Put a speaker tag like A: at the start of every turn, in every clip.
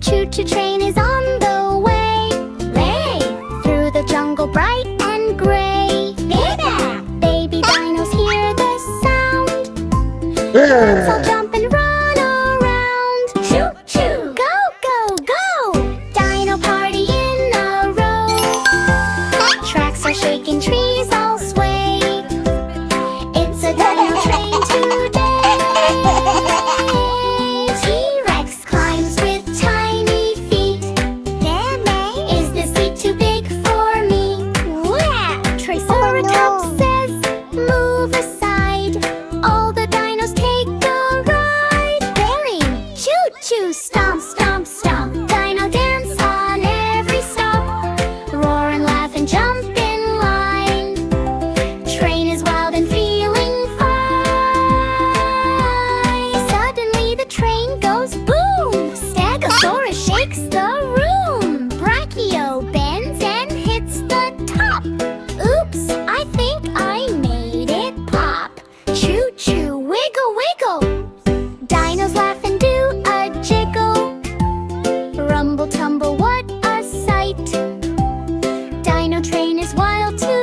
A: Choo-choo train is on the way. Way! Through the jungle bright and gray. Baby dinos hear the sound. Let's all jump and run around. Choo-choo! Go, go, go! Dino party in a row. Tracks are shaking, trees all sway. It's a dino train today. T-Rex climbs with tiny feet. Is the seat too big for me? Triceratops says, move aside. All the dinos take a ride. Bearing, choo-choo, stomp, stomp, stomp. Dino dance on every stop. Roar and laugh and jump in line. Train is wild and feeling fine. Suddenly the train goes boom. Stegosaurus shakes the room. Brachio bends and hits the top. Oops, I think I made it pop. Choo-choo, wiggle, wiggle. Dinos laugh and do a jiggle. Rumble, tumble, what a sight. Dino train is wild tonight.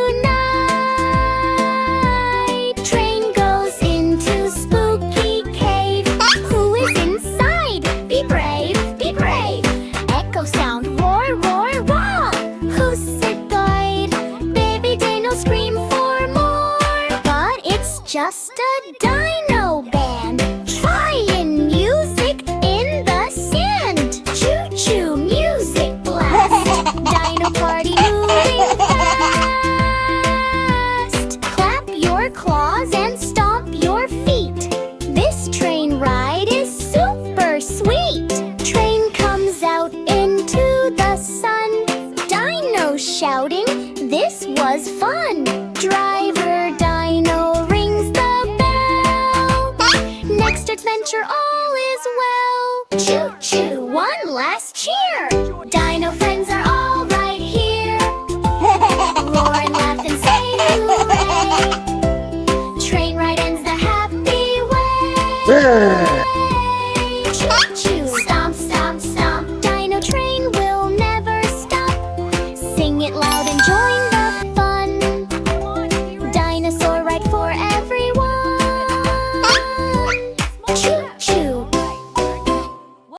A: Train goes into spooky cave. Who is inside? Be brave, be brave. Echo sound, roar, roar, roar. Who's it guide? Baby dino scream for more. But it's just a dino band. Trying music in the sand. Choo-choo, music blast. Dino party moving fast. Clap your claws and stomp your feet. This train ride is super sweet. Train comes out into the sun. Dino shouting, this was fun. Driver Dino rings the bell. Next adventure all is well. Choo-choo, one last cheer.